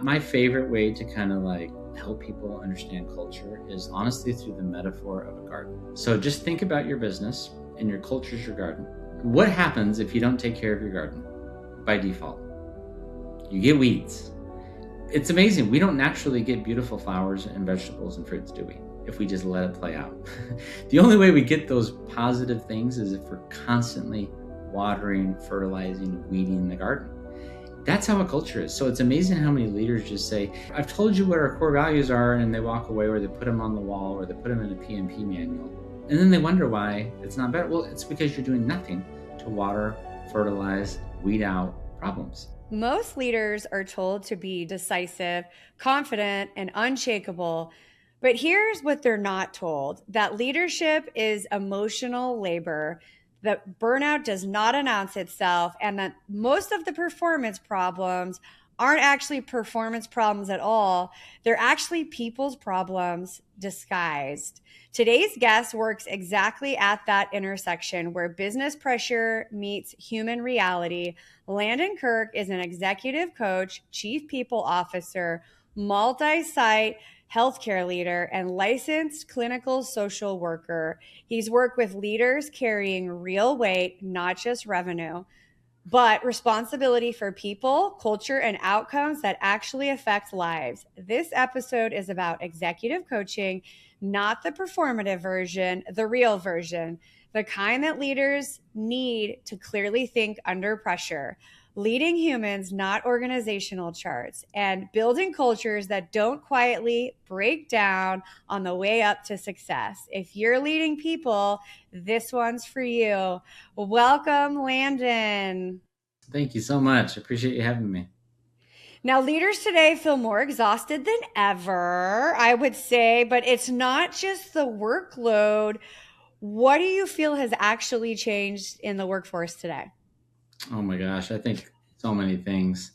My favorite way to kind of like help people understand culture is honestly through the metaphor of a garden. So just think about your business and your culture is your garden. What happens if you don't take care of your garden? By default, you get weeds. It's amazing. We don't naturally get beautiful flowers and vegetables and fruits, do we? If we just let it play out. The only way we get those positive things is if we're constantly watering, fertilizing, weeding the garden. That's how a culture is. So it's amazing how many leaders just say, I've told you what our core values are, and they walk away, or they put them on the wall, or they put them in a PMP manual. And then they wonder why it's not better. Well, it's because you're doing nothing to water, fertilize, weed out problems. Most leaders are told to be decisive, confident, and unshakable. But here's what they're not told: that leadership is emotional labor, that burnout does not announce itself, and that most of the performance problems aren't actually performance problems at all. They're actually people's problems disguised. Today's guest works exactly at that intersection where business pressure meets human reality. Landon Kirk is an executive coach, chief people officer, multi site healthcare leader, and licensed clinical social worker. He's worked with leaders carrying real weight, not just revenue, but responsibility for people, culture, and outcomes that actually affect lives. This episode is about executive coaching, not the performative version, the real version, the kind that leaders need to clearly think under pressure. Leading humans, not organizational charts, and building cultures that don't quietly break down on the way up to success. If you're leading people, this one's for you. Welcome, Landon. Thank you so much. I appreciate you having me. Now, leaders today feel more exhausted than ever, I would say, but it's not just the workload. What do you feel has actually changed in the workforce today? Oh my gosh, I think so many things.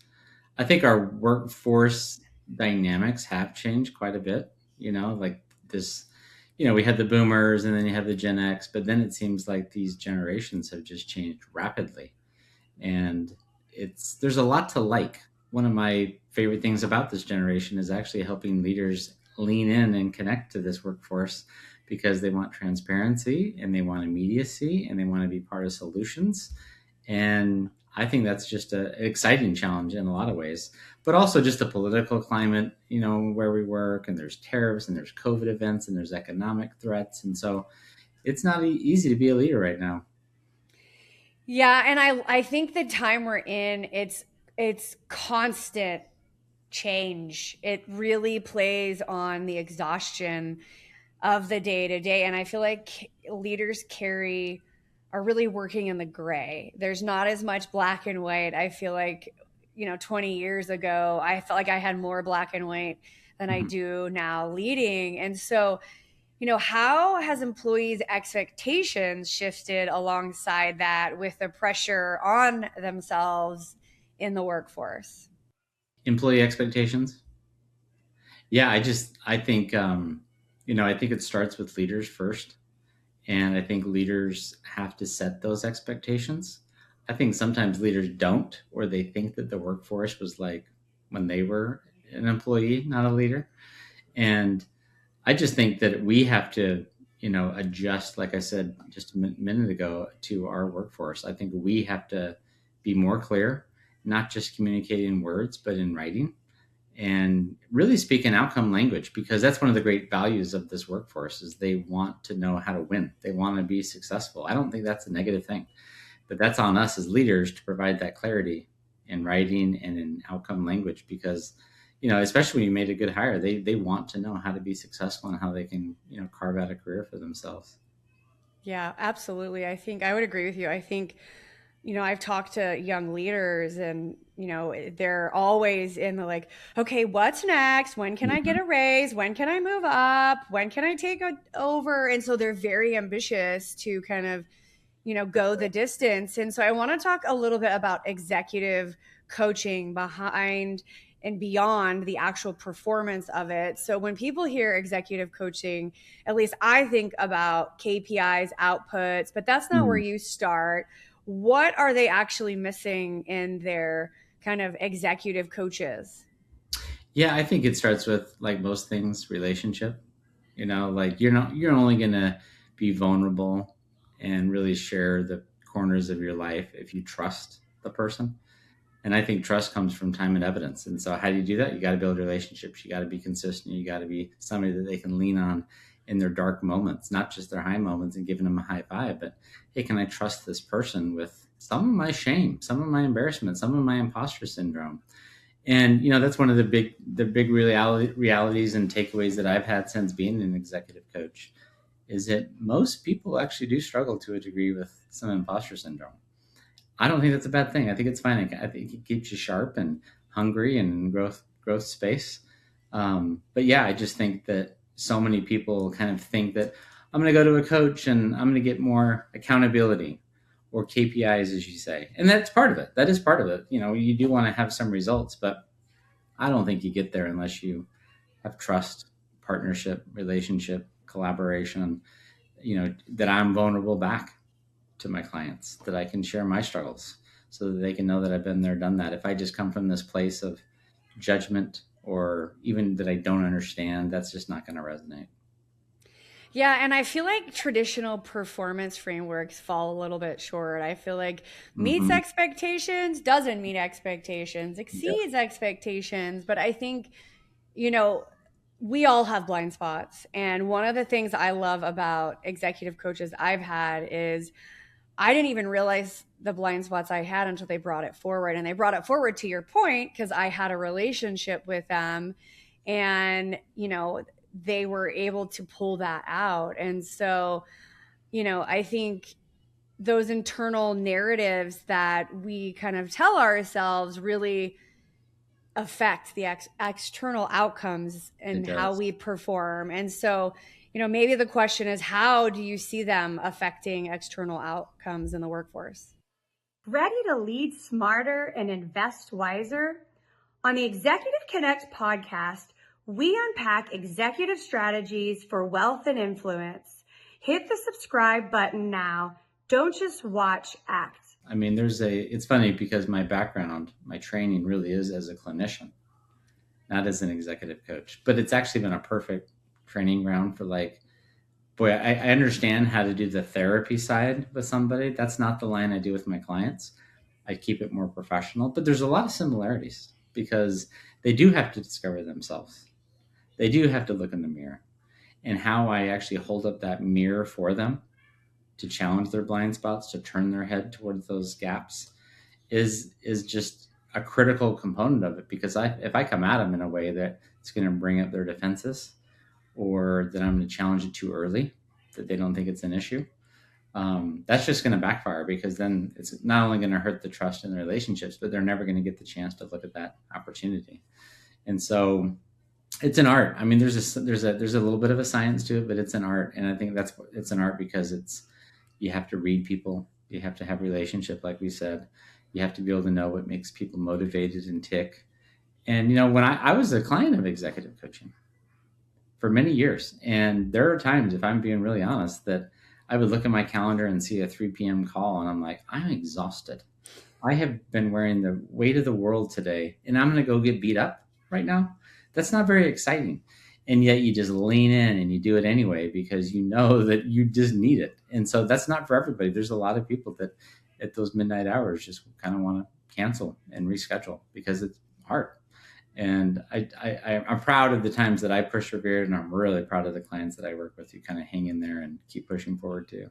I think our workforce dynamics have changed quite a bit. Like this, we had the boomers and then you have the Gen X, but then it seems like these generations have just changed rapidly. And there's a lot to like. One of my favorite things about this generation is actually helping leaders lean in and connect to this workforce because they want transparency and they want immediacy and they want to be part of solutions. And I think that's just an exciting challenge in a lot of ways, but also just the political climate, where we work, and there's tariffs and there's COVID events and there's economic threats. And so it's not easy to be a leader right now. Yeah, and I think the time we're in, it's constant change. It really plays on the exhaustion of the day to day. And I feel like leaders are really working in the gray. There's not as much black and white. I feel like, 20 years ago, I felt like I had more black and white than I Mhm. do now leading. And so, how has employees' expectations shifted alongside that with the pressure on themselves in the workforce? Employee expectations. Yeah, I think, I think it starts with leaders first. And I think leaders have to set those expectations. I think sometimes leaders don't, or they think that the workforce was like when they were an employee, not a leader. And I just think that we have to, adjust, like I said just a minute ago, to our workforce. I think we have to be more clear, not just communicating in words, but in writing and really speak in outcome language, because that's one of the great values of this workforce is they want to know how to win. They want to be successful. I don't think that's a negative thing, but that's on us as leaders to provide that clarity in writing and in outcome language, because especially when you made a good hire, they want to know how to be successful and how they can carve out a career for themselves. Yeah, absolutely. I think I would agree with you. I think, I've talked to young leaders and, they're always in the like, okay, what's next? When can I get Mhm. a raise? When can I move up? When can I take over? And so they're very ambitious to kind of, go the distance. And so I want to talk a little bit about executive coaching behind and beyond the actual performance of it. So when people hear executive coaching, at least I think about KPIs, outputs, but that's not where Mm. you start. What are they actually missing in their kind of executive coaches? Yeah, I think it starts with, like most things, relationship. Like you're only gonna be vulnerable and really share the corners of your life if you trust the person. And I think trust comes from time and evidence. And so how do you do that? You got to build relationships. You got to be consistent. You got to be somebody that they can lean on in their dark moments, not just their high moments and giving them a high five, but hey, can I trust this person with some of my shame, some of my embarrassment, some of my imposter syndrome? And that's one of the big realities and takeaways that I've had since being an executive coach is that most people actually do struggle to a degree with some imposter syndrome. I don't think that's a bad thing. I think it's fine. I think it keeps you sharp and hungry and in growth space. But yeah, I just think that so many people kind of think that I'm going to go to a coach and I'm going to get more accountability or KPIs, as you say, and that's part of it. That is part of it. You do want to have some results, but I don't think you get there unless you have trust, partnership, relationship, collaboration. That I'm vulnerable back to my clients, that I can share my struggles so that they can know that I've been there, done that. If I just come from this place of judgment or even that I don't understand, that's just not going to resonate. Yeah, and I feel like traditional performance frameworks fall a little bit short. I feel like meets Mm-hmm. expectations, doesn't meet expectations, Yep. exceeds expectations. But I think, you know, we all have blind spots. And one of the things I love about executive coaches I've had is I didn't even realize the blind spots I had until they brought it forward. And they brought it forward to your point because I had a relationship with them. And, they were able to pull that out. And so, I think those internal narratives that we kind of tell ourselves really affect the external outcomes It and how does. we perform. And so, maybe the question is, how do you see them affecting external outcomes in the workforce? Ready to lead smarter and invest wiser? On the Executive Connect podcast, we unpack executive strategies for wealth and influence. Hit the subscribe button now. Don't just watch, act. I mean, it's funny because my background, my training really is as a clinician, not as an executive coach, but it's actually been a perfect training ground for like, boy, I understand how to do the therapy side with somebody. That's not the line I do with my clients. I keep it more professional, but there's a lot of similarities because they do have to discover themselves. They do have to look in the mirror, and how I actually hold up that mirror for them to challenge their blind spots, to turn their head towards those gaps is just a critical component of it. Because if I come at them in a way that it's going to bring up their defenses, or that I'm going to challenge it too early, that they don't think it's an issue, that's just going to backfire, because then it's not only going to hurt the trust in the relationships, but they're never going to get the chance to look at that opportunity. And so it's an art. I mean, there's a little bit of a science to it, but it's an art. And I think it's an art because you have to read people, you have to have relationship, like we said, you have to be able to know what makes people motivated and tick. And when I was a client of executive coaching for many years, and there are times, if I'm being really honest, that I would look at my calendar and see a 3 p.m. call, and I'm like, I'm exhausted. I have been wearing the weight of the world today, and I'm going to go get beat up right now. That's not very exciting. And yet you just lean in and you do it anyway because you know that you just need it. And so that's not for everybody. There's a lot of people that at those midnight hours just kind of want to cancel and reschedule because it's hard. And I'm proud of the times that I persevered, and I'm really proud of the clients that I work with who kind of hang in there and keep pushing forward too.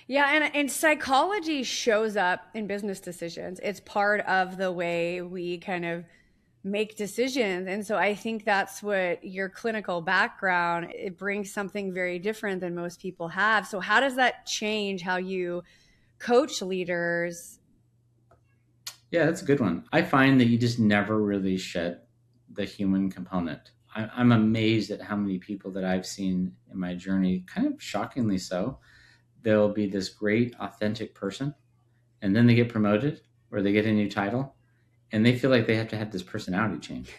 Yeah, and psychology shows up in business decisions. It's part of the way we kind of make decisions. And so I think that's what your clinical background, it brings something very different than most people have. So how does that change how you coach leaders? Yeah, that's a good one. I find that you just never really shed the human component. I'm amazed at how many people that I've seen in my journey, kind of shockingly so. They'll be this great, authentic person, and then they get promoted or they get a new title, and they feel like they have to have this personality change.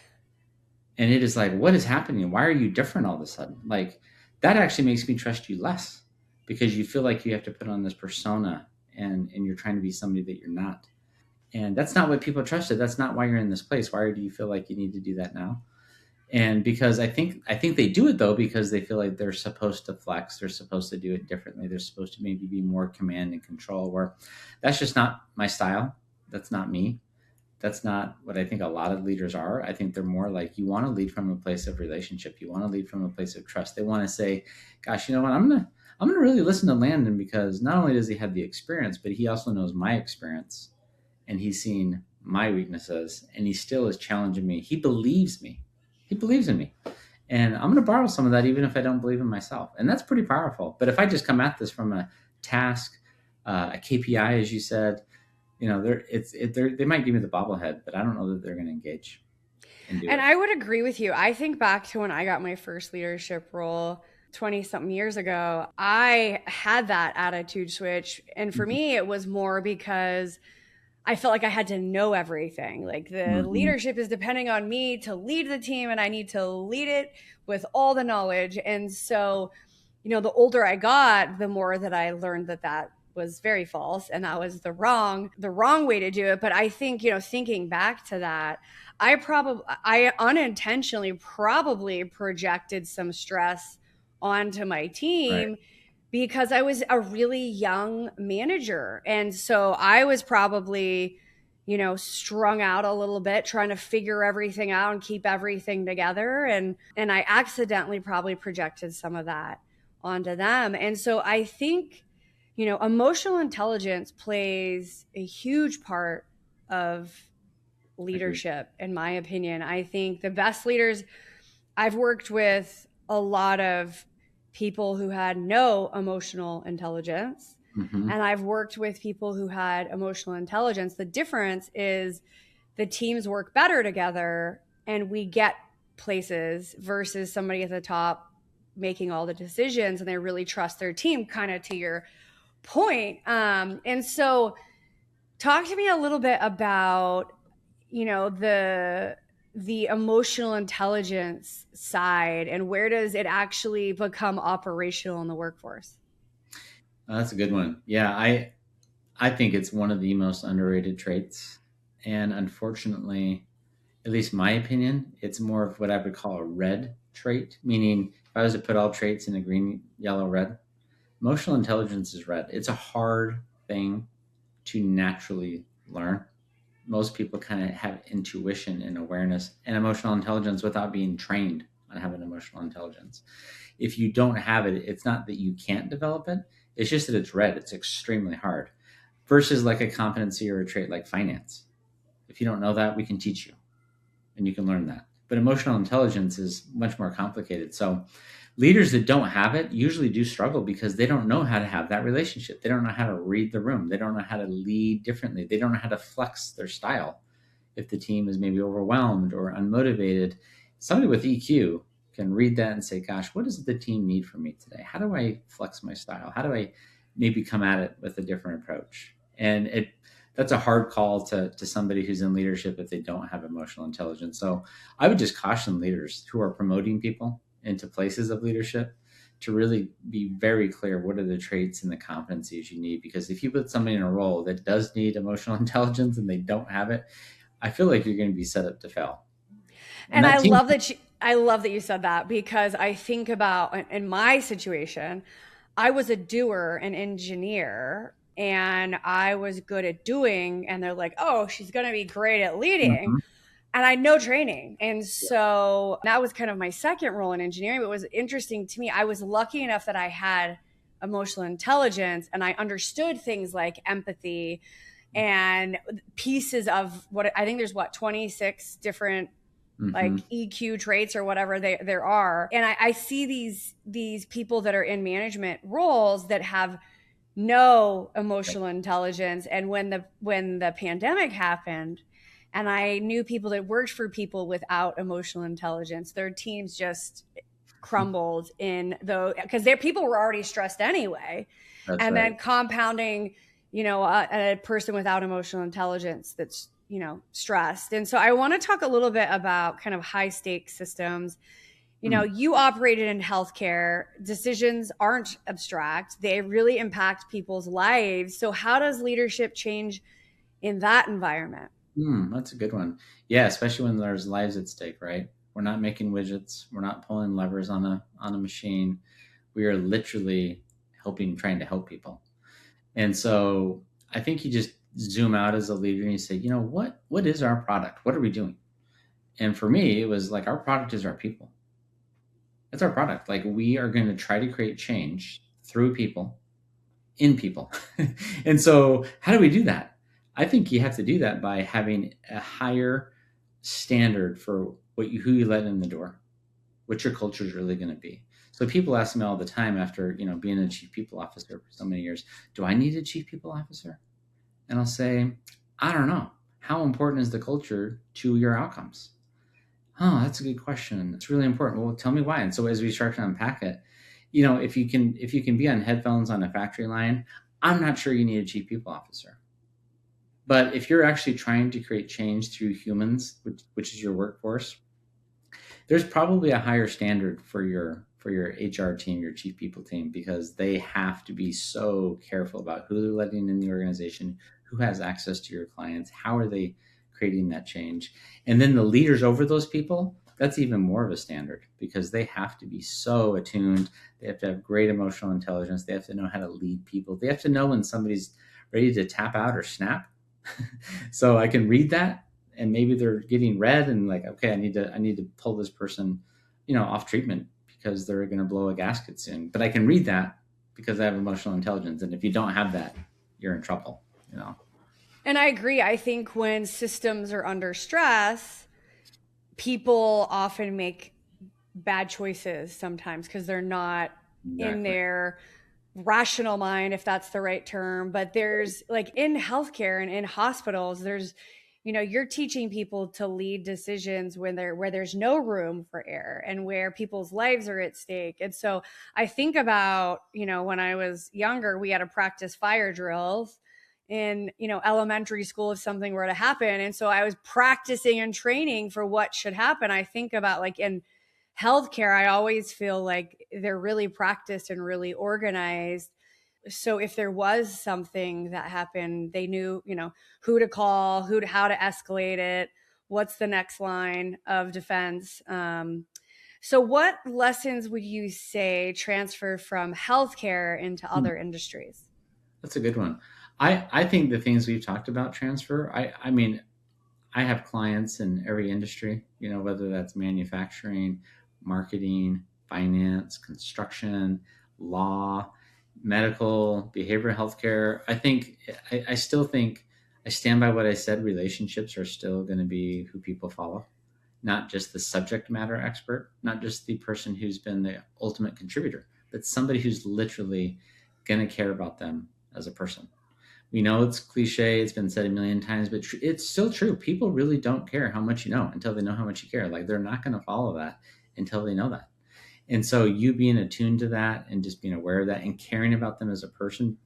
And it is like, what is happening? Why are you different all of a sudden? Like, that actually makes me trust you less because you feel like you have to put on this persona, and you're trying to be somebody that you're not. And that's not what people trusted. That's not why you're in this place. Why do you feel like you need to do that now? And because I think they do it though because they feel like they're supposed to flex, they're supposed to do it differently, they're supposed to maybe be more command and control. Where that's just not my style. That's not me. That's not what I think a lot of leaders are. I think they're more like you want to lead from a place of relationship. You want to lead from a place of trust. They want to say, "Gosh, you know what? I'm gonna really listen to Landon because not only does he have the experience, but he also knows my experience, and he's seen my weaknesses, and he still is challenging me. He believes me. He believes in me, and I'm going to borrow some of that, even if I don't believe in myself. And that's pretty powerful. But if I just come at this from a task, a KPI, as you said, they might give me the bobblehead, but I don't know that they're going to engage and do And it. I would agree with you. I think back to when I got my first leadership role 20 something years ago, I had that attitude switch. And for Mm-hmm. me, it was more because I felt like I had to know everything. Like the Mm-hmm. leadership is depending on me to lead the team, and I need to lead it with all the knowledge. And so, the older I got, the more that I learned that that was very false and that was the wrong way to do it. But I think, thinking back to that, I unintentionally probably projected some stress onto my Right. team because I was a really young manager. And so I was probably, strung out a little bit trying to figure everything out and keep everything together. And I accidentally probably projected some of that onto them. And so I think, emotional intelligence plays a huge part of Agreed. leadership, in my opinion. I think the best leaders I've worked with a lot of people who had no emotional intelligence, Mm-hmm. and I've worked with people who had emotional intelligence. The difference is the teams work better together and we get places versus somebody at the top making all the decisions and they really trust their team, kind of to your point. And so, talk to me a little bit about the emotional intelligence side, and where does it actually become operational in the workforce? That's a good one. Yeah, I think it's one of the most underrated traits, and unfortunately, at least my opinion, it's more of what I would call a red trait, meaning if I was to put all traits in a green, yellow, red, emotional intelligence is red. It's a hard thing to naturally learn. Most people kind of have intuition and awareness and emotional intelligence without being trained on having emotional intelligence. If you don't have it, it's not that you can't develop it, it's just that it's red. It's extremely hard versus like a competency or a trait like finance. If you don't know that, we can teach you and you can learn that. But emotional intelligence is much more complicated. So leaders that don't have it usually do struggle because they don't know how to have that relationship. They don't know how to read the room. They don't know how to lead differently. They don't know how to flex their style. If the team is maybe overwhelmed or unmotivated, somebody with EQ can read that and say, gosh, what does the team need from me today? How do I flex my style? How do I maybe come at it with a different approach? And that's a hard call to somebody who's in leadership if they don't have emotional intelligence. So I would just caution leaders who are promoting people into places of leadership to really be very clear what are the traits and the competencies you need. Because if you put somebody in a role that does need emotional intelligence and they don't have it, I feel like you're going to be set up to fail. And And that team, I love that you said that, because I think about in my situation, I was a doer, an engineer, and I was good at doing, and they're like, "Oh, she's going to be great at leading." Mhm. And I had no training. And Yeah. so that was kind of my second role in engineering. But it was interesting to me. I was lucky enough that I had emotional intelligence and I understood things like empathy and pieces of what I think there's 26 different Mhm. like EQ traits or whatever there are. And I see these people that are in management roles that have no Yep. emotional intelligence. And when the pandemic happened, and I knew people that worked for people without emotional intelligence, their teams just crumbled in though because their people were already stressed anyway, That's and right. then compounding, a person without emotional intelligence that's stressed. And so I want to talk a little bit about kind of high stakes systems. Mm. You operated in healthcare. Decisions aren't abstract, they really impact people's lives. So how does leadership change in that environment. That's a good one. Yeah, especially when there's lives at stake, right? We're not making widgets. We're not pulling levers on a machine. We are literally trying to help people. And so I think you just zoom out as a leader and you say, what is our product? What are we doing? And for me, it was like our product is our people. That's our product. Like we are going to try to create change through people, in people. And so how do we do that? I think you have to do that by having a higher standard for who you let in the door, what your culture is really going to be. So people ask me all the time after, being a chief people officer for so many years, do I need a chief people officer? And I'll say, I don't know. How important is the culture to your outcomes? Oh, that's a good question. It's really important. Well, tell me why. And so as we start to unpack it, if you can be on headphones on a factory line, I'm not sure you need a chief people officer. But if you're actually trying to create change through humans, which is your workforce, there's probably a higher standard for your HR team, your chief people team, because they have to be so careful about who they're letting in the organization, who has access to your clients, how are they creating that change. And then the leaders over those people, that's even more of a standard because they have to be so attuned. They have to have great emotional intelligence. They have to know how to lead people. They have to know when somebody's ready to tap out or snap. So I can read that, and maybe they're getting red and like, okay, I need to pull this person, off treatment because they're going to blow a gasket soon. But I can read that because I have emotional intelligence. And if you don't have that, you're in trouble. And I agree. I think when systems are under stress, people often make bad choices sometimes because they're not in Exactly. their rational mind, if that's the right term. But there's like in healthcare and in hospitals, you're teaching people to lead decisions where there's no room for error and where people's lives are at stake. And so I think about, when I was younger, we had to practice fire drills in, elementary school if something were to happen. And so I was practicing and training for what should happen. I think about like in healthcare, I always feel like they're really practiced and really organized. So if there was something that happened, they knew, who to call, how to escalate it, what's the next line of defense. So what lessons would you say transfer from healthcare into Hmm. other industries? That's a good one. I think the things we've talked about transfer. I mean, I have clients in every industry, whether that's manufacturing, marketing, finance, construction, law, medical, behavioral healthcare. I still think I stand by what I said. Relationships are still going to be who people follow, not just the subject matter expert, not just the person who's been the ultimate contributor, but somebody who's literally going to care about them as a person. We know it's cliche, it's been said a million times, but it's still true. People really don't care how much you know until they know how much you care. Like they're not going to follow that until they know that. And so you being attuned to that and just being aware of that and caring about them as a person,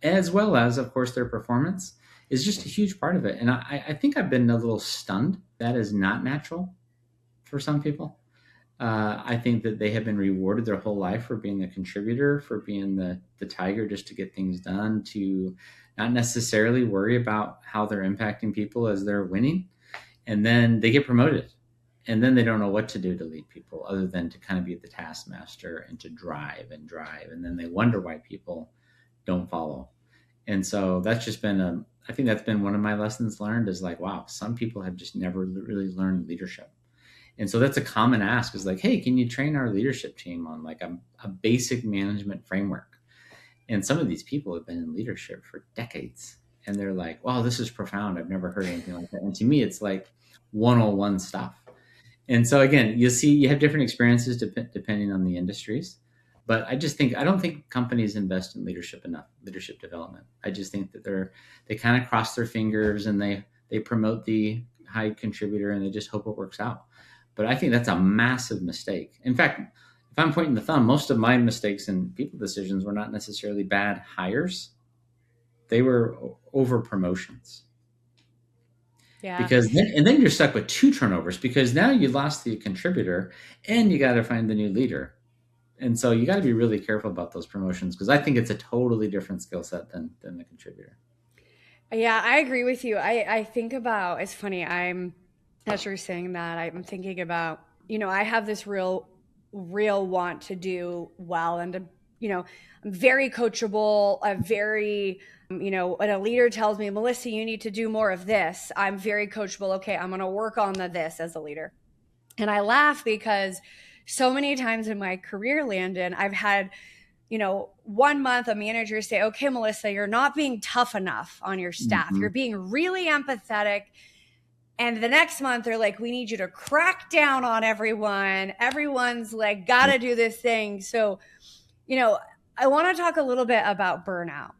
as well as, of course, their performance is just a huge part of it. And I think I've been a little stunned. That is not natural for some people. I think that they have been rewarded their whole life for being the contributor, for being the tiger just to get things done, to not necessarily worry about how they're impacting people as they're winning. And then they get promoted. And then they don't know what to do to lead people other than to kind of be the taskmaster and to drive and drive. And then they wonder why people don't follow. And so that's just been I think that's been one of my lessons learned is like, wow, some people have just never really learned leadership. And so that's a common ask is like, hey, can you train our leadership team on like a basic management framework? And some of these people have been in leadership for decades. And they're like, wow, this is profound. I've never heard anything like that. And to me, it's like 101 stuff. And so again, you have different experiences depending on the industries. But I don't think companies invest in leadership enough, leadership development. I just think that they kind of cross their fingers and they promote the high contributor and they just hope it works out. But I think that's a massive mistake. In fact, if I'm pointing the thumb, most of my mistakes in people decisions were not necessarily bad hires. They were over promotions. Yeah. And then you're stuck with two turnovers because now you lost the contributor and you got to find the new leader. And so you got to be really careful about those promotions because I think it's a totally different skill set than the contributor. Yeah, I agree with you. I think about, it's funny, as you're saying that, I'm thinking about, I have this real want to do well and to, I'm very coachable, a very, when a leader tells me, Melissa, you need to do more of this, I'm very coachable. Okay, I'm going to work on this as a leader. And I laugh because so many times in my career, Landon, I've had, 1 month a manager say, okay, Melissa, you're not being tough enough on your staff. Mm-hmm. You're being really empathetic. And the next month they're like, we need you to crack down on everyone. Everyone's like, got to do this thing. So, you know, I want to talk a little bit about burnout.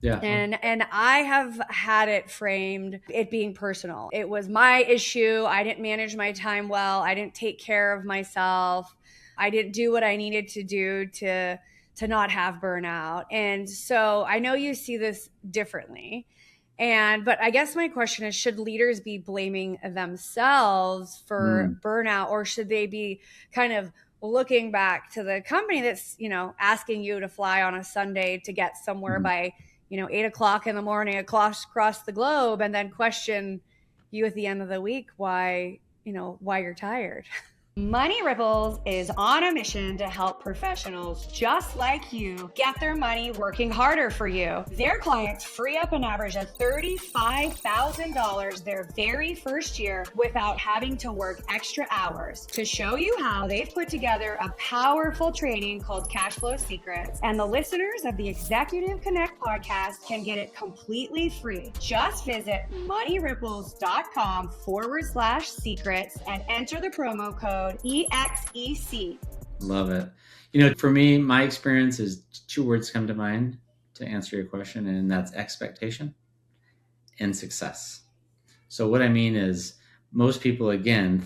Yeah. And I have had it framed, it being personal. It was my issue. I didn't manage my time well. I didn't take care of myself. I didn't do what I needed to do to not have burnout. And so I know you see this differently. But I guess my question is, should leaders be blaming themselves for Mm. burnout, or should they be kind of looking back to the company that's, asking you to fly on a Sunday to get somewhere Mm. by 8 o'clock in the morning across the globe, and then question you at the end of the week why you're tired. Money Ripples is on a mission to help professionals just like you get their money working harder for you. Their clients free up an average of $35,000 their very first year without having to work extra hours. To show you how, they've put together a powerful training called Cash Flow Secrets, and the listeners of the Executive Connect podcast can get it completely free. Just visit moneyripples.com/secrets and enter the promo code EXEC. Love it. For me, my experience is two words come to mind to answer your question, and that's expectation and success. So what I mean is most people, again,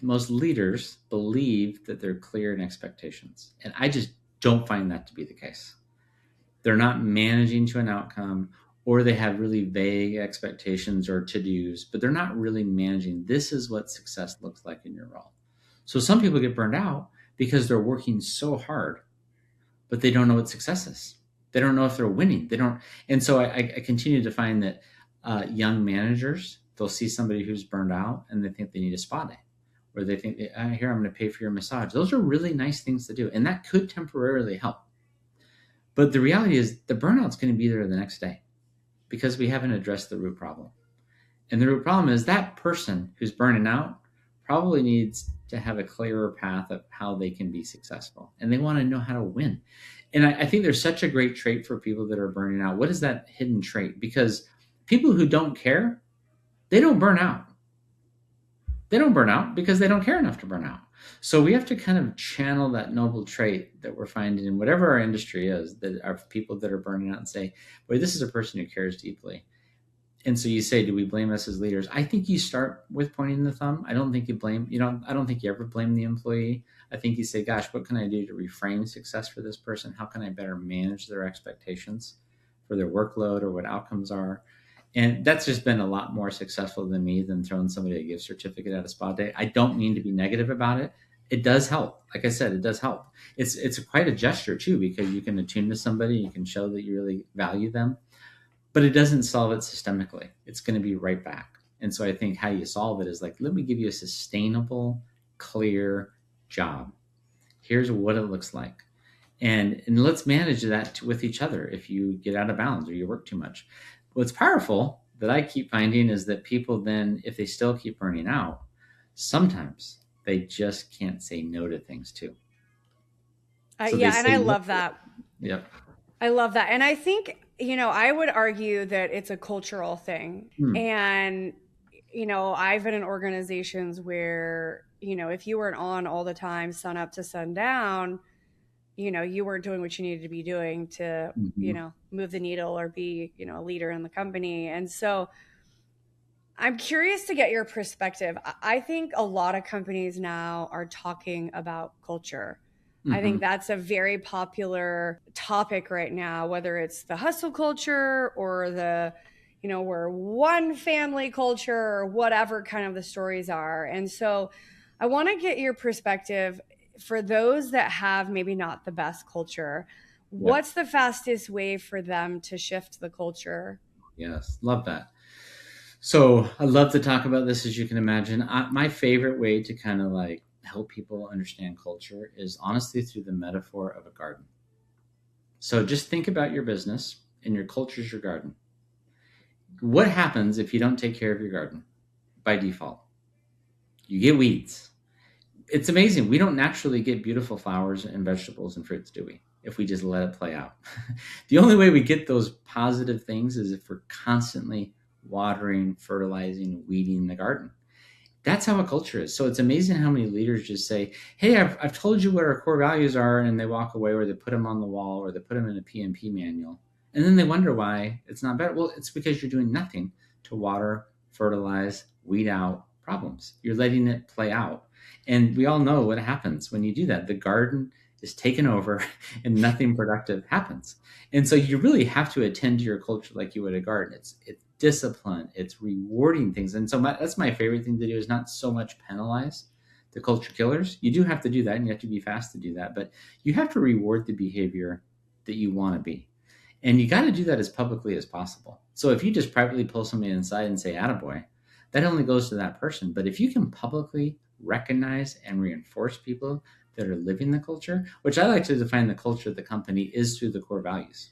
most leaders believe that they're clear in expectations. And I just don't find that to be the case. They're not managing to an outcome, or they have really vague expectations or to-dos, but they're not really managing. This is what success looks like in your role. So some people get burned out because they're working so hard, but they don't know what success is. They don't know if they're winning. They don't. And so I continue to find that young managers, they'll see somebody who's burned out and they think they need a spa day, or they think, here, I'm going to pay for your massage. Those are really nice things to do, and that could temporarily help. But the reality is the burnout's going to be there the next day because we haven't addressed the root problem. And the root problem is that person who's burning out probably needs to have a clearer path of how they can be successful. And they want to know how to win. And I think there's such a great trait for people that are burning out. What is that hidden trait? Because people who don't care, they don't burn out. They don't burn out because they don't care enough to burn out. So we have to kind of channel that noble trait that we're finding in whatever our industry is, that are people that are burning out, and say, boy, this is a person who cares deeply. And so you say, do we blame us as leaders? I think you start with pointing the thumb. I don't think you blame, I don't think you ever blame the employee. I think you say, gosh, what can I do to reframe success for this person? How can I better manage their expectations for their workload or what outcomes are? And that's just been a lot more successful than me than throwing somebody a gift certificate at a spa day. I don't mean to be negative about it. It does help. Like I said, it does help. It's quite a gesture too, because you can attune to somebody, you can show that you really value them, but it doesn't solve it systemically. It's going to be right back. And so I think how you solve it is like, let me give you a sustainable, clear job. Here's what it looks like. And let's manage that with each other if you get out of balance or you work too much. What's powerful that I keep finding is that people then, if they still keep burning out, sometimes they just can't say no to things too. So they Yeah, and say I yes. love that. Yep. I love that. And I think, I would argue that it's a cultural thing. Hmm. And, I've been in organizations where, if you weren't on all the time, sun up to sundown, you weren't doing what you needed to be doing to, Mm-hmm. move the needle or be, a leader in the company. And so I'm curious to get your perspective. I think a lot of companies now are talking about culture. I Mm-hmm. think that's a very popular topic right now, whether it's the hustle culture or we're one family culture or whatever kind of the stories are. And so I want to get your perspective for those that have maybe not the best culture. Yep. What's the fastest way for them to shift the culture? Yes, love that. So I love to talk about this, as you can imagine. My favorite way to kind of like help people understand culture is honestly through the metaphor of a garden. So just think about your business and your culture is your garden. What happens if you don't take care of your garden by default? You get weeds. It's amazing. We don't naturally get beautiful flowers and vegetables and fruits, do we? If we just let it play out. The only way we get those positive things is if we're constantly watering, fertilizing, weeding the garden. That's how a culture is. So it's amazing how many leaders just say, "Hey, I've told you what our core values are," and they walk away, or they put them on the wall, or they put them in a PMP manual, and then they wonder why it's not better. Well, it's because you're doing nothing to water, fertilize, weed out problems. You're letting it play out, and we all know what happens when you do that. The garden is taken over, and nothing productive happens. And so you really have to attend to your culture like you would a garden. It's discipline, it's rewarding things. And so that's my favorite thing to do, is not so much penalize the culture killers. You do have to do that, and you have to be fast to do that, but you have to reward the behavior that you want to be. And you got to do that as publicly as possible. So if you just privately pull somebody inside and say attaboy, that only goes to that person. But if you can publicly recognize and reinforce people that are living the culture, which I like to define the culture of the company is through the core values,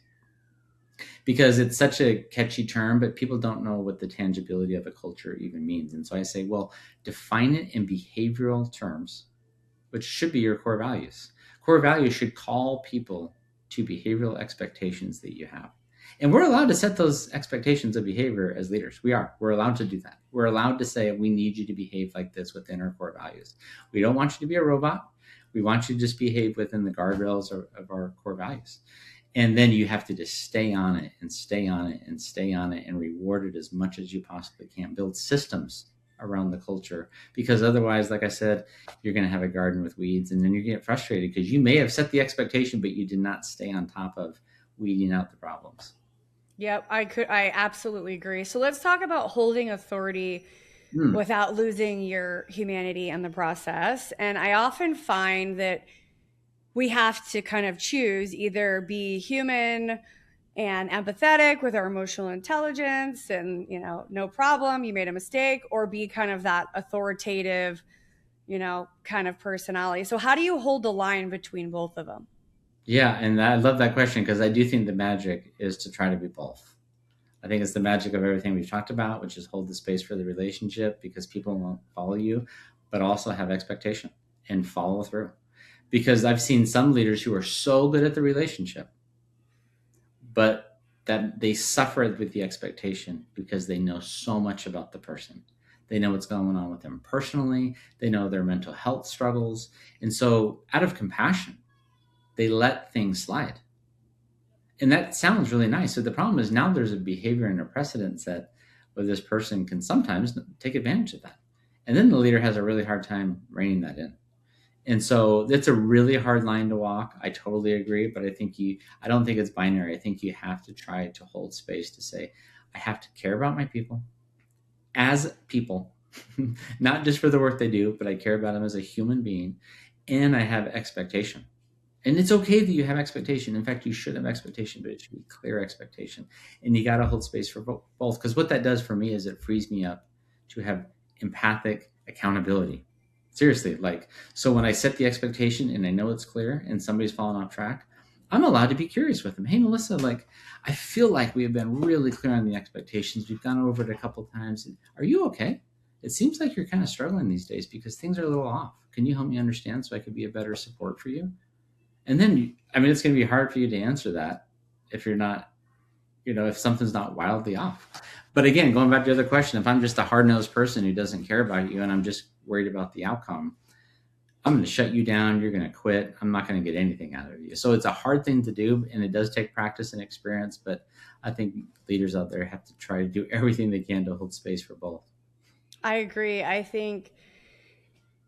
because it's such a catchy term, but people don't know what the tangibility of a culture even means. And so I say, well, define it in behavioral terms, which should be your core values. Core values should call people to behavioral expectations that you have. And we're allowed to set those expectations of behavior as leaders. We are. We're allowed to do that. We're allowed to say, we need you to behave like this within our core values. We don't want you to be a robot. We want you to just behave within the guardrails of our core values. And then you have to just stay on it and stay on it and stay on it and reward it as much as you possibly can. Build systems around the culture, because otherwise, like I said, you're going to have a garden with weeds, and then you get frustrated because you may have set the expectation, but you did not stay on top of weeding out the problems. Yep, I absolutely agree. So let's talk about holding authority Hmm. without losing your humanity in the process. And I often find that we have to kind of choose either be human and empathetic with our emotional intelligence and, no problem, you made a mistake, or be kind of that authoritative, kind of personality. So how do you hold the line between both of them? Yeah, and I love that question, because I do think the magic is to try to be both. I think it's the magic of everything we've talked about, which is hold the space for the relationship, because people won't follow you, but also have expectation and follow through. Because I've seen some leaders who are so good at the relationship, but that they suffer with the expectation because they know so much about the person. They know what's going on with them personally, they know their mental health struggles. And so, out of compassion, they let things slide. And that sounds really nice. So the problem is, now there's a behavior and a precedent set where this person can sometimes take advantage of that. And then the leader has a really hard time reining that in. And so it's a really hard line to walk. I totally agree. But I don't think it's binary. I think you have to try to hold space to say, I have to care about my people as people, not just for the work they do, but I care about them as a human being. And I have expectation. And it's okay that you have expectation. In fact, you should have expectation, but it should be clear expectation. And you got to hold space for both. Because what that does for me is it frees me up to have empathic accountability. Seriously, like, so when I set the expectation and I know it's clear and somebody's fallen off track, I'm allowed to be curious with them. Hey, Melissa, like, I feel like we have been really clear on the expectations. We've gone over it a couple times. Are you okay? It seems like you're kind of struggling these days because things are a little off. Can you help me understand so I could be a better support for you? And then, I mean, it's going to be hard for you to answer that if you're not, if something's not wildly off. But again, going back to the other question, if I'm just a hard nosed person who doesn't care about you and I'm just worried about the outcome, I'm going to shut you down. You're going to quit. I'm not going to get anything out of you. So it's a hard thing to do, and it does take practice and experience. But I think leaders out there have to try to do everything they can to hold space for both. I agree. I think,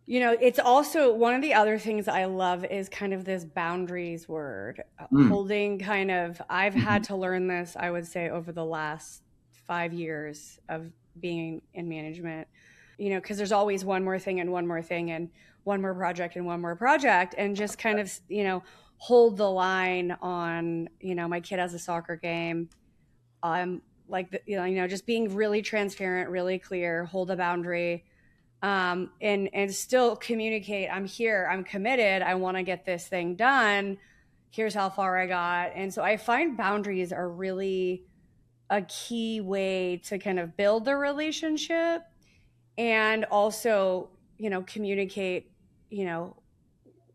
it's also one of the other things I love is kind of this boundaries word, Mm. holding kind of, I've Mm-hmm. had to learn this, I would say, over the last 5 years of being in management, because there's always one more thing and one more thing and one more project and one more project. And just kind of, hold the line on, my kid has a soccer game. like just being really transparent, really clear, hold a boundary, and still communicate. I'm here. I'm committed. I want to get this thing done. Here's how far I got. And so I find boundaries are really a key way to kind of build the relationship, and also communicate you know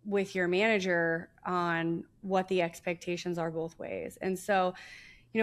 with your manager on what the expectations are both ways. And so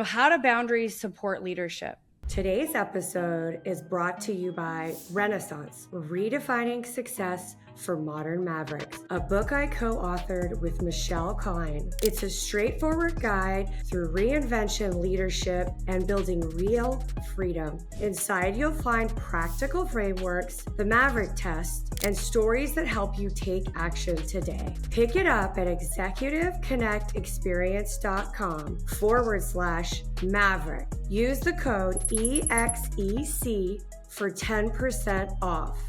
how do boundaries support leadership? Today's episode is brought to you by Renaissance, Redefining Success for Modern Mavericks, a book I co-authored with Michelle Klein. It's a straightforward guide through reinvention, leadership, and building real freedom. Inside, you'll find practical frameworks, the Maverick test, and stories that help you take action today. Pick it up at executiveconnectexperience.com/Maverick. Use the code EXEC for 10% off.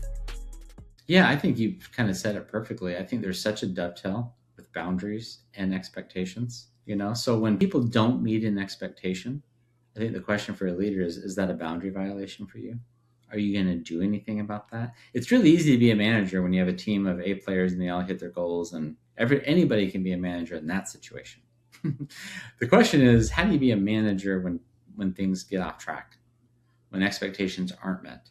Yeah, I think you've kind of said it perfectly. I think there's such a dovetail with boundaries and expectations, So when people don't meet an expectation, I think the question for a leader is that a boundary violation for you? Are you going to do anything about that? It's really easy to be a manager when you have a team of 8 players and they all hit their goals, and anybody can be a manager in that situation. The question is, how do you be a manager when things get off track, when expectations aren't met?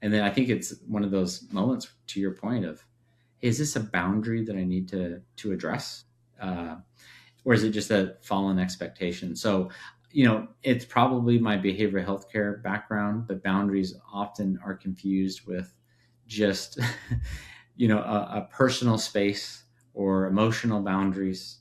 And then I think it's one of those moments, to your point, of, hey, is this a boundary that I need to address? Or is it just a fallen expectation? So, it's probably my behavioral healthcare background, but boundaries often are confused with just, a personal space or emotional boundaries.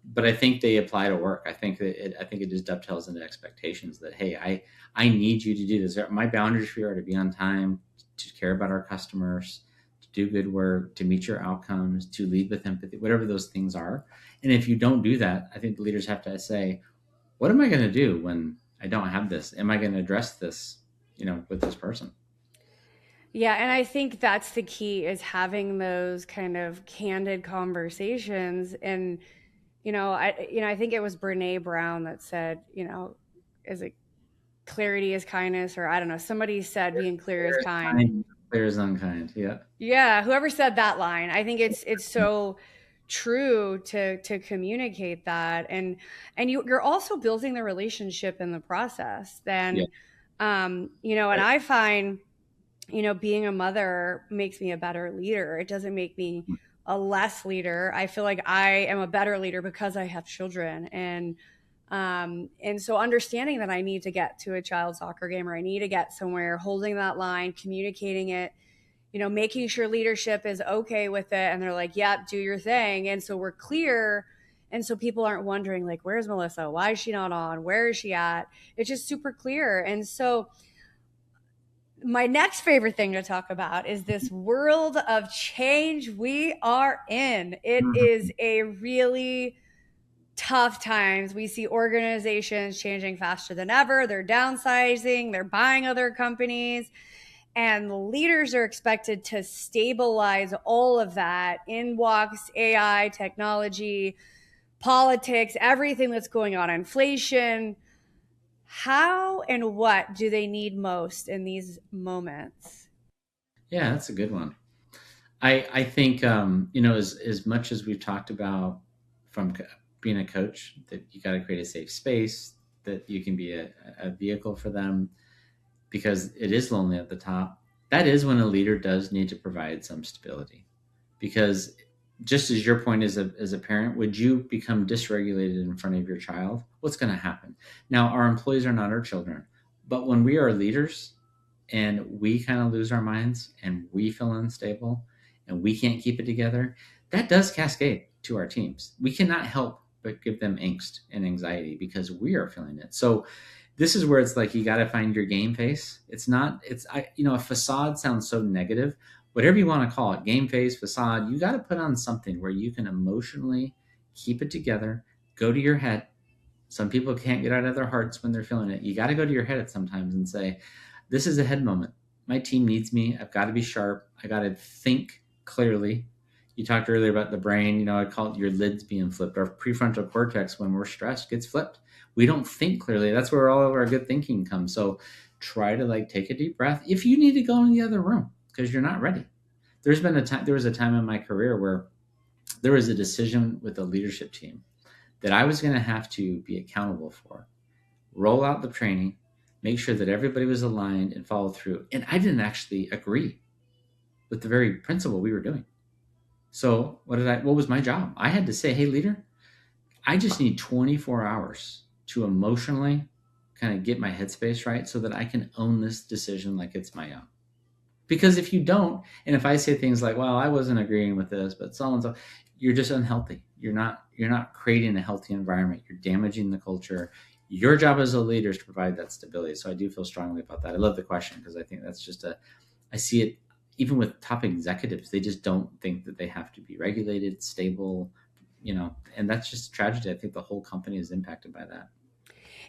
But I think they apply to work. I think it just dovetails into expectations that, hey, I need you to do this. My boundaries for you are to be on time, to care about our customers, to do good work, to meet your outcomes, to lead with empathy, whatever those things are. And if you don't do that, I think the leaders have to say, what am I going to do when I don't have this? Am I going to address this, with this person? Yeah, and I think that's the key, is having those kind of candid conversations. And I think it was Brene Brown that said, is it clarity is kindness, or I don't know. Somebody said being clear is kind. Clear is unkind. Yeah. Yeah. Whoever said that line, I think it's so true to communicate that, and you're also building the relationship in the process. Then, Yeah. And I find, being a mother makes me a better leader. It doesn't make me a less leader. I feel like I am a better leader because I have children. And so understanding that I need to get to a child soccer game, or I need to get somewhere, holding that line, communicating it, making sure leadership is okay with it. And they're like, yeah, do your thing. And so we're clear. And so people aren't wondering, like, where's Melissa? Why is she not on? Where is she at? It's just super clear. And so my next favorite thing to talk about is this world of change we are in. It is a really tough times. We see organizations changing faster than ever. They're downsizing, they're buying other companies, and leaders are expected to stabilize all of that. In walks AI, technology, politics, everything that's going on, inflation. How and what do they need most in these moments? Yeah, that's a good one. I think, as much as we've talked about from being a coach, that you got to create a safe space, that you can be a vehicle for them, because it is lonely at the top. That is when a leader does need to provide some stability, because just as your point as a parent, would you become dysregulated in front of your child? What's going to happen? Now, our employees are not our children, but when we are leaders and we kind of lose our minds and we feel unstable and we can't keep it together, that does cascade to our teams. We cannot help but give them angst and anxiety because we are feeling it. So this is where it's like, you got to find your game face. A facade sounds so negative. Whatever you want to call it, game face, facade, you got to put on something where you can emotionally keep it together, go to your head. Some people can't get out of their hearts when they're feeling it. You got to go to your head at sometimes and say, this is a head moment. My team needs me. I've got to be sharp. I got to think clearly. You talked earlier about the brain. I call it your lids being flipped. Our prefrontal cortex, when we're stressed, gets flipped. We don't think clearly. That's where all of our good thinking comes. So try to take a deep breath. If you need to go in the other room because you're not ready. There was a time in my career where there was a decision with the leadership team that I was going to have to be accountable for, roll out the training, make sure that everybody was aligned and followed through. And I didn't actually agree with the very principle we were doing. So what was my job? I had to say, hey, leader, I just need 24 hours to emotionally kind of get my headspace right so that I can own this decision like it's my own. Because if you don't, and if I say things like, well, I wasn't agreeing with this, but so and so, you're just unhealthy. You're not creating a healthy environment. You're damaging the culture. Your job as a leader is to provide that stability. So I do feel strongly about that. I love the question because I think that's I see it even with top executives. They just don't think that they have to be regulated, stable, and that's just a tragedy. I think the whole company is impacted by that.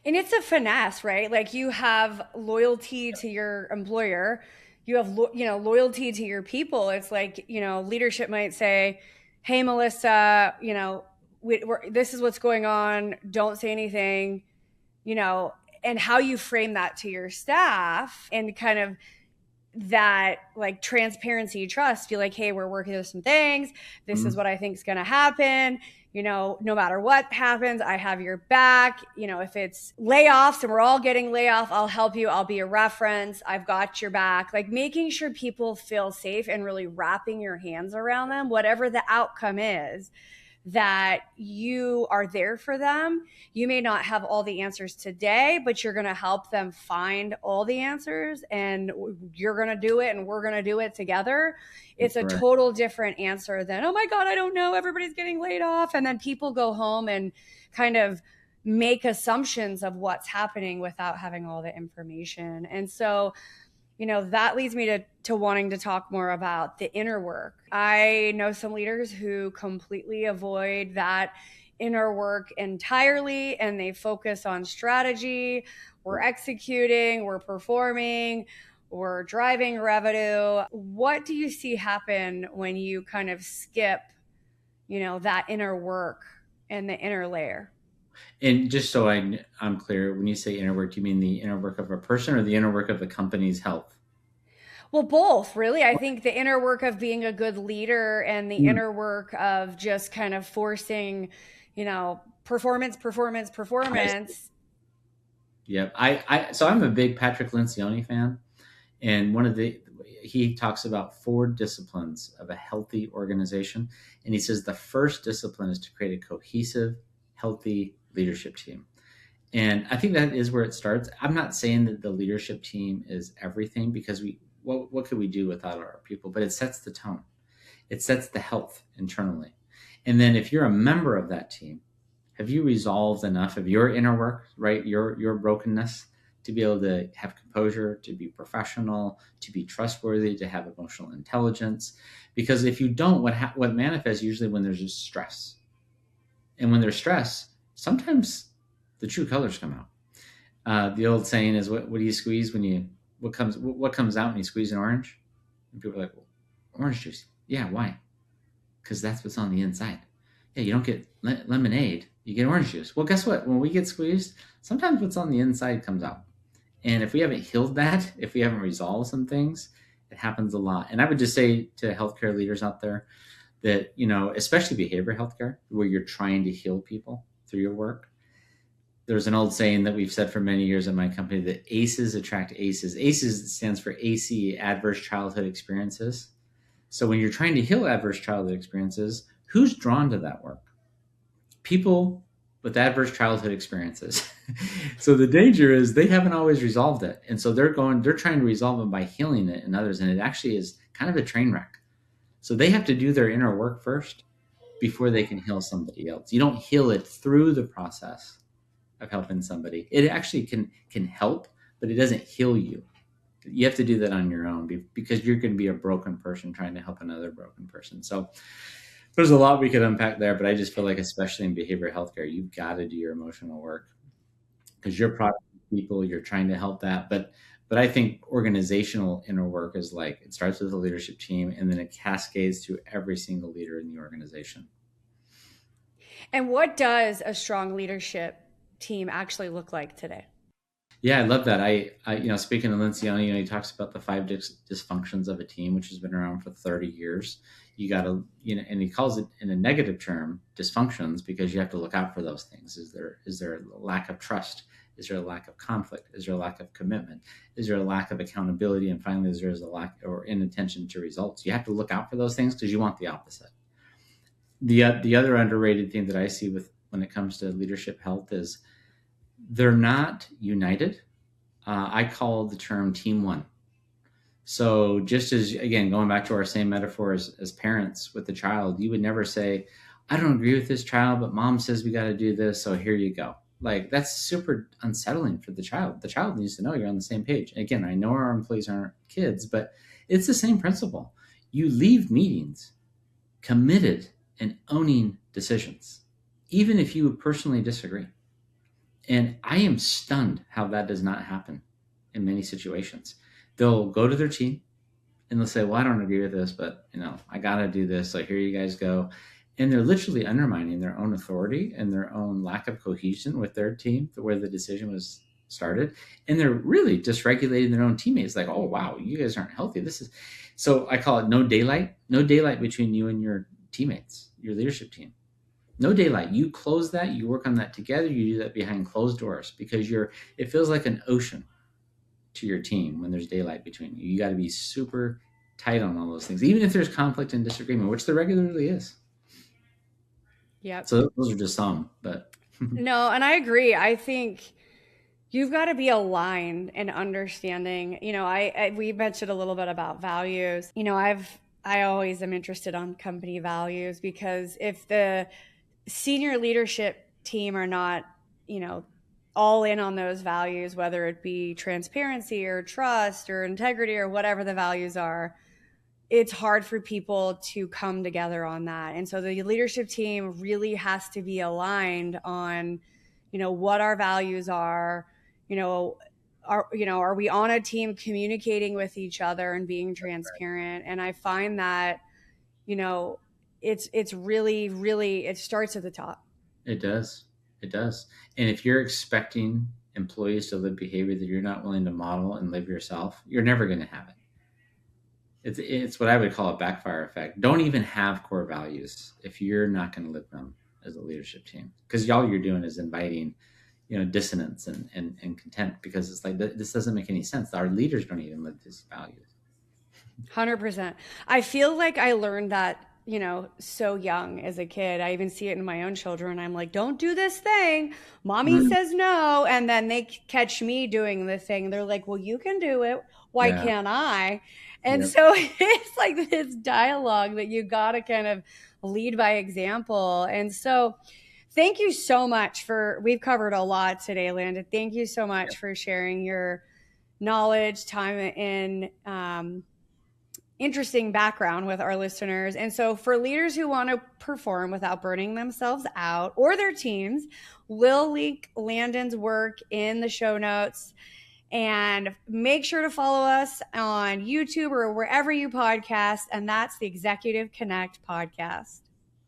And it's a finesse, right? Like you have loyalty to your employer, you have loyalty to your people. It's like leadership might say, "Hey, Melissa, this is what's going on. Don't say anything." And how you frame that to your staff and kind of that like transparency, trust, feel like, hey, we're working with some things. This is what I think is going to happen. No matter what happens, I have your back. If it's layoffs and we're all getting layoff, I'll help you. I'll be a reference. I've got your back. Like making sure people feel safe and really wrapping your hands around them, whatever the outcome is, that you are there for them. You may not have all the answers today, but you're going to help them find all the answers, and you're going to do it and we're going to do it together. It's a total different answer than, oh my God, I don't know, everybody's getting laid off. And then people go home and kind of make assumptions of what's happening without having all the information. And so that leads me to wanting to talk more about the inner work. I know some leaders who completely avoid that inner work entirely and they focus on strategy. We're executing, we're performing, we're driving revenue. What do you see happen when you kind of skip, that inner work and the inner layer? And just so I'm clear, when you say inner work, do you mean the inner work of a person or the inner work of the company's health? Well, both, really. I think the inner work of being a good leader and the inner work of just kind of forcing, performance, performance, performance. Yep. So I'm a big Patrick Lencioni fan, and he talks about 4 disciplines of a healthy organization, and he says the first discipline is to create a cohesive, healthy leadership team. And I think that is where it starts. I'm not saying that the leadership team is everything because what could we do without our people? But it sets the tone. It sets the health internally. And then if you're a member of that team, have you resolved enough of your inner work, right? Your brokenness to be able to have composure, to be professional, to be trustworthy, to have emotional intelligence? Because if you don't, what manifests usually when there's just stress. And when there's stress, sometimes the true colors come out. The old saying is, what do you squeeze what comes out when you squeeze an orange? And people are like, well, orange juice. Yeah, why? Because that's what's on the inside. Yeah, you don't get lemonade, you get orange juice. Well, guess what? When we get squeezed, sometimes what's on the inside comes out. And if we haven't healed that, if we haven't resolved some things, it happens a lot. And I would just say to healthcare leaders out there that, especially behavioral healthcare, where you're trying to heal people through your work, there's an old saying that we've said for many years at my company that ACEs attract ACEs. ACEs stands for AC, adverse childhood experiences. So when you're trying to heal adverse childhood experiences, who's drawn to that work? People with adverse childhood experiences. So the danger is they haven't always resolved it. And so they're trying to resolve it by healing it in others. And it actually is kind of a train wreck. So they have to do their inner work first before they can heal somebody else. You don't heal it through the process of helping somebody. It actually can help, but it doesn't heal you. You have to do that on your own because you're going to be a broken person trying to help another broken person. So there's a lot we could unpack there, but I just feel like, especially in behavioral healthcare, you've got to do your emotional work because you're product people, you're trying to help that. But But I think organizational inner work is like, it starts with the leadership team and then it cascades to every single leader in the organization. And what does a strong leadership team actually look like today? Yeah, I love that. Speaking of Lencioni, he talks about the five dysfunctions of a team, which has been around for 30 years. You got to, and he calls it in a negative term, dysfunctions, because you have to look out for those things. Is there a lack of trust? Is there a lack of conflict? Is there a lack of commitment? Is there a lack of accountability? And finally, is there a lack or inattention to results? You have to look out for those things because you want the opposite. The other underrated thing that I see with when it comes to leadership health is they're not united. I call the term team one. So just as, again, going back to our same metaphor as parents with the child, you would never say, I don't agree with this child, but mom says we got to do this. So here you go. Like, that's super unsettling for the child. The child needs to know you're on the same page. And again, I know our employees aren't kids, but it's the same principle. You leave meetings committed and owning decisions, even if you personally disagree. And I am stunned how that does not happen in many situations. They'll go to their team and they'll say, well, I don't agree with this, but I got to do this. So here you guys go. And they're literally undermining their own authority and their own lack of cohesion with their team, where the decision was started. And they're really dysregulating their own teammates. Like, oh, wow, you guys aren't healthy. So I call it no daylight between you and your teammates, your leadership team. No daylight. You close that, you work on that together, you do that behind closed doors, because it feels like an ocean to your team when there's daylight between you. You got to be super tight on all those things, even if there's conflict and disagreement, which there regularly is. Yep. So those are just some, but no, and I agree. I think you've got to be aligned and understanding. We mentioned a little bit about values. I always am interested on company values, because if the senior leadership team are not, all in on those values, whether it be transparency or trust or integrity or whatever the values are, it's hard for people to come together on that. And so the leadership team really has to be aligned on, what our values are, are we on a team communicating with each other and being transparent? And I find that, it's really, really, it starts at the top. It does. And if you're expecting employees to live behavior that you're not willing to model and live yourself, you're never going to have it. It's what I would call a backfire effect. Don't even have core values if you're not going to live them as a leadership team, because all you're doing is inviting, dissonance and contempt, because it's like, this doesn't make any sense. Our leaders don't even live these values. 100%. I feel like I learned that, so young as a kid. I even see it in my own children. I'm like, don't do this thing. Mommy says no. And then they catch me doing the thing. They're like, well, you can do it. Why can't I? And so it's like this dialogue that you got to kind of lead by example. And so thank you so much we've covered a lot today, Landon. Thank you so much for sharing your knowledge, time, and interesting background with our listeners. And so for leaders who want to perform without burning themselves out, or their teams, we'll link Landon's work in the show notes. And make sure to follow us on YouTube or wherever you podcast. And that's the Executive Connect podcast.